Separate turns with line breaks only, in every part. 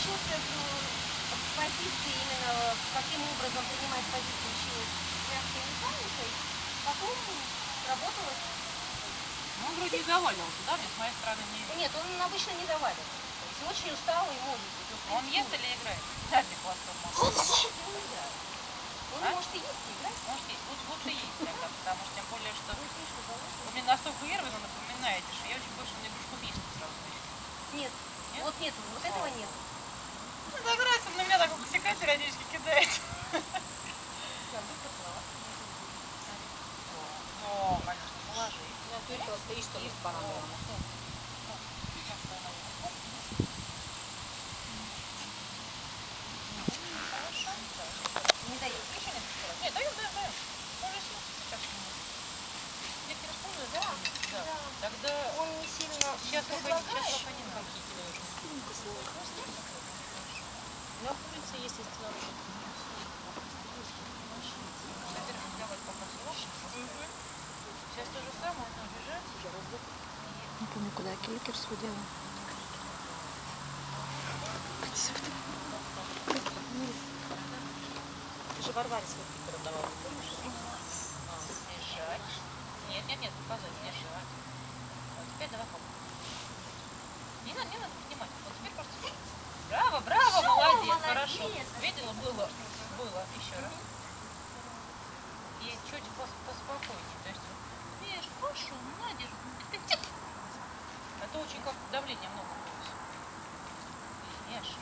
учился позиции, именно каким образом принимать позицию, училась мягкой механикой, потом работала.
Ну, он вроде не заваливался, да? С моей стороны не...
Нет, он обычно не заваливался. Если очень устал и может быть.
Он ест или играет? Да, хвостом может.
Он может и есть, и играть.
Может есть. Лучше есть тогда, потому что тем более, что вы мне настолько Ирвина напоминаете, что я очень больше на игрушку мишки сразу вижу.
Нет. Вот нет, вот этого нет.
Ну, так нравится, на меня так косяка периодически кидает. О, конечно, положи.
Только стоишь, что ли, с парадом.
Не дает.
Нет, даем. Уже сейчас. Я не распомню, да? Да. Тогда
он не сильно
сейчас
предлагает.
На улице есть истинно.
Сейчас то же самое, он убежать.
Не помню, куда Килькер сводила.
Ты же Варваре свой Питер отдавала, помнишь?
Бежать. Нет, показывай, бежать. Вот теперь давай попробуем. Не надо поднимать. Вот теперь просто... Браво, молодец, хорошо. Видела, было. Еще раз. И чуть поспокойнее. То есть, видишь, хорошо, молодец. Это очень как давление много будет. Ешь.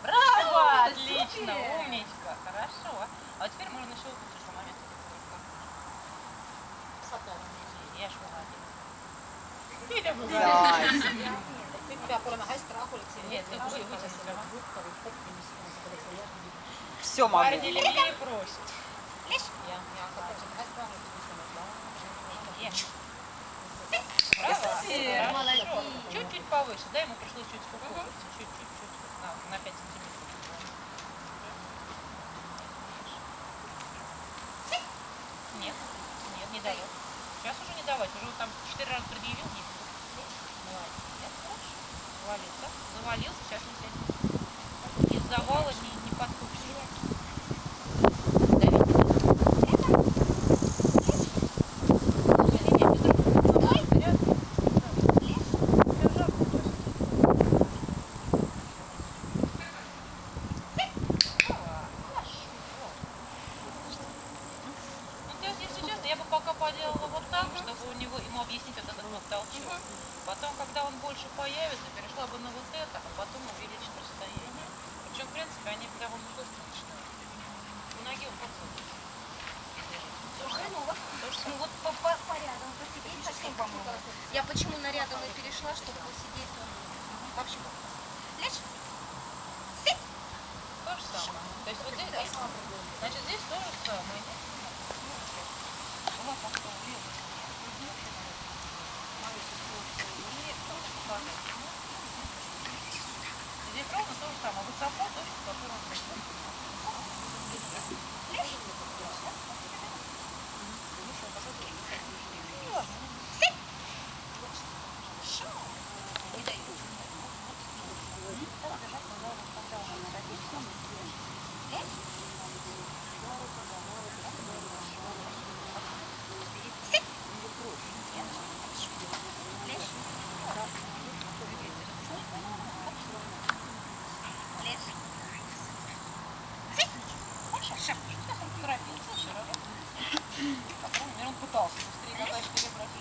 Браво! Отлично, умничка, хорошо. А теперь можно еще вот этот момент. Ешь, молодец.
Ты тебя пора ногой страху, Алексей.
Нет, ты уже вытянуть.
Все могу.
Парни левее просит. Браво.
Молодец.
Чуть-чуть повыше. Да, ему пришлось чуть спокойнее. Чуть-чуть. На 5 сантиметров. Нет, не дает. Сейчас уже не давать. Уже там 4 раза предъявил. Молодец. Хорошо. Завалился. Сейчас не сядет. Из завала не подхопишь. Я бы пока поделала вот так, чтобы ему объяснить вот этот вот толчок. Потом, когда он больше появится, перешла бы на вот это, а потом увеличить расстояние. Причем, в принципе, они довольно быстро начинают. У ноги он подсунется.
Ну вот по рядам посидеть совсем, по-моему. Я почему на рядом и перешла, чтобы посидеть. Вообще. Лечь. Сидь.
То же самое. То есть вот здесь, значит, здесь то же самое. Здесь ровно то же самое. Высоко точка, которую он пришел. Он пытался быстрее катать, перебрать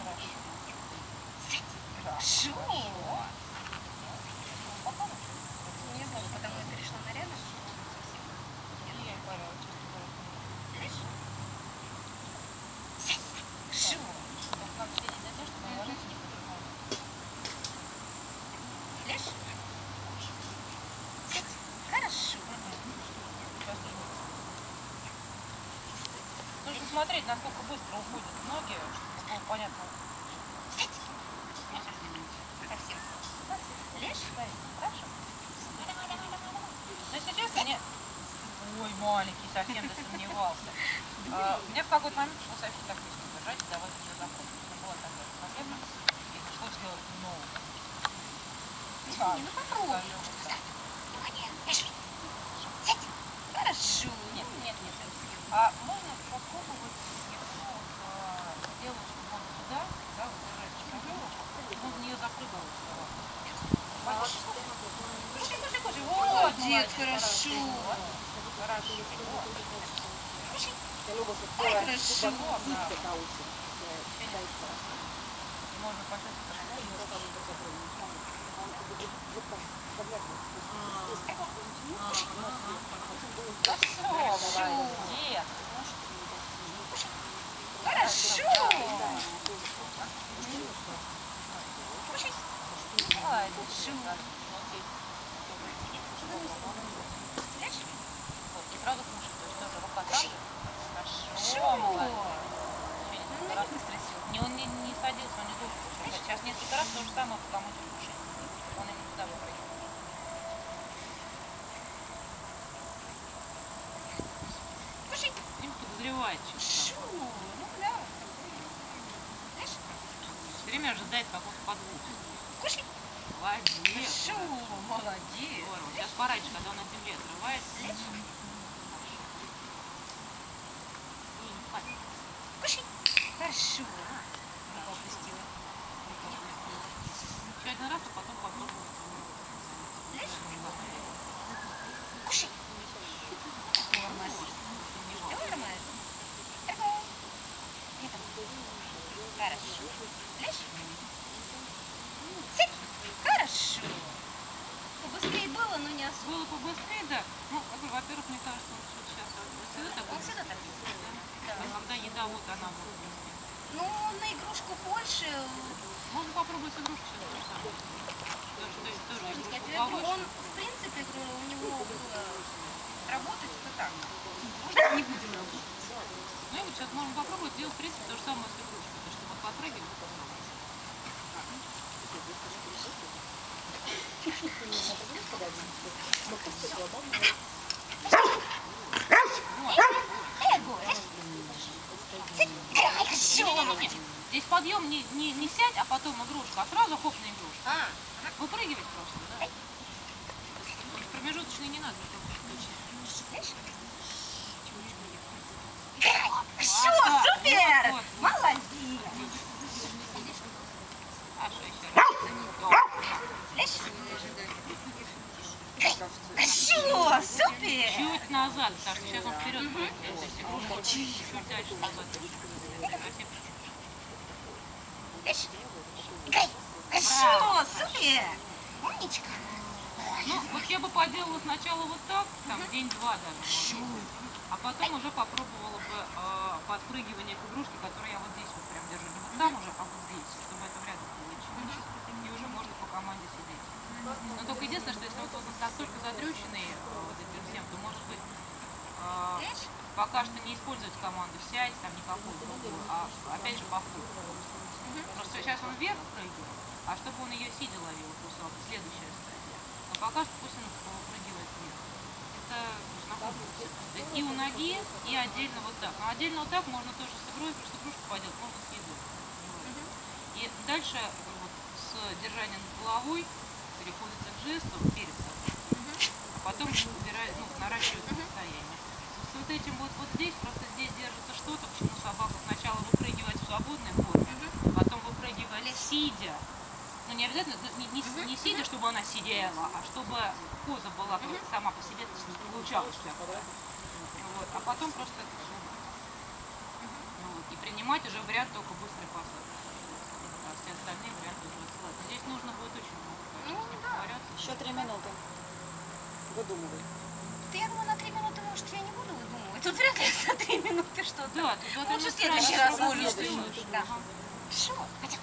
хорошо.
Не знаю, потому я перешла на рядом. Лечь. Сидь. Хорошо.
Нужно смотреть, насколько быстро уходят ноги, чтобы было понятно.
Сидь. Совсем. Лечь. Хорошо.
Но сейчас мне... Ой, маленький, совсем засомневался. Мне в какой-то момент пришлось совсем так низко держать и давать уже заход. Была такая проблема, и пришлось делать новую.
Не, ну попробуй. Внимание. Лежи. Сядь. Хорошо.
Нет, нет, нет. А можно попробовать, если делать вот сюда, да, вот держать шкатулку, можно ее запрыгивать сюда. Кушай. Вот,
Молодец, хорошо.
Хорошо.
Ой, хорошо.
Можно почувствовать. Хорошо, молодец.
Хорошо.
Молодец. Вот, и сразу кушай, то есть тоже рука там. Хорошо, молодец.
Ну, не быстро сел.
Не, он не садился, он не должен кушать. Сейчас несколько раз то же самое, пока мы не кушаем. Он именно туда выпрыгнет.
Кушай.
Не подозревает что-то.
Шу. Ну, да. Знаешь?
Все время ожидает какого-то подвоха.
Кушай.
Молодец.
Шу. Молодец.
Здорово. Сейчас пораньше, когда он на земле отрывается.
Кушай. Хорошо. Рука опустила.
Еще один раз, а потом попробуем.
Кушай. Тормози. Тормози. Хорошо. Лежь. Сядь. Хорошо. Побыстрее было, но не особо.
Было побыстрее, да. Ну, во-первых, мне кажется, он сейчас вот сюда так.
Он сюда так.
А когда еда, вот она вот.
Ну, на игрушку больше.
Можно попробовать с игрушкой сейчас то же самое. Тоже
Сложно сказать.
игрушку
Поэтому
повыше.
он, в принципе, у него было работать, то так. Может, не будем работать.
Ну и вот сейчас можно попробовать делать, в принципе, то же самое с игрушкой. То, что вот подпрыгивать.
Эго.
Не-не-не. Здесь подъем не сядь, а потом игрушка, а сразу хоп на игрушку.
А,
Выпрыгивать просто, да? Промежуточные не надо.
знаешь? Все, супер!
Вот.
Молодец!
Хорошо, еще раз.
Знаешь? Хорошо, супер!
Чуть назад, потому что сейчас он вперед будет. Если игрушка чуть дальше назад.
Знаешь? Хорошо, супер! Умничка!
Ну, вот я бы поделала сначала вот так, там день-два даже. А потом уже попробовала бы подпрыгивание к игрушке, которую я вот здесь вот прям держу. Не вот там уже, а вот здесь, чтобы это в рядом получилось. И уже можно по команде сидеть. Но только единственное, что если вот он настолько задрюченный вот этим всем, то может быть пока что не использовать команду сядь, там никакую другую, а опять же по кругу. Просто сейчас он вверх прыгает, а чтобы он ее сидя ловил, кусал, это следующая стадия. Но пока что пусть он прыгивает вверх. Это то есть и у ноги, и отдельно вот так. Но отдельно вот так можно тоже с игрой, просто игрушку поделать, можно с едой. И дальше вот с держанием над головой переходится к жесту перед собой. А потом убирает, ну, наращивается состояние. С вот этим вот здесь, просто здесь держится что-то, почему собака сначала выпрыгивает в свободной форме, потом выпрыгивает сидя. Ну не обязательно, не сидя, чтобы она сидела, а чтобы поза была как сама по себе, то есть не получалось. Вот. А потом просто вот. И принимать уже вариант только быстрой посадки. А все остальные варианты уже отсылать. Здесь нужно будет очень много, конечно, с ним поваряться.
Еще 3 минуты. Выдумывай.
Ты, я думаю, на 3 минуты, может, я не буду выдумывать. Тут вряд ли за 3 минуты что-то.
Да, тут
Лучше в
это
следующий раз
сразу
будешь.
думаешь.
Да.
Ага.
Хорошо. Хотя,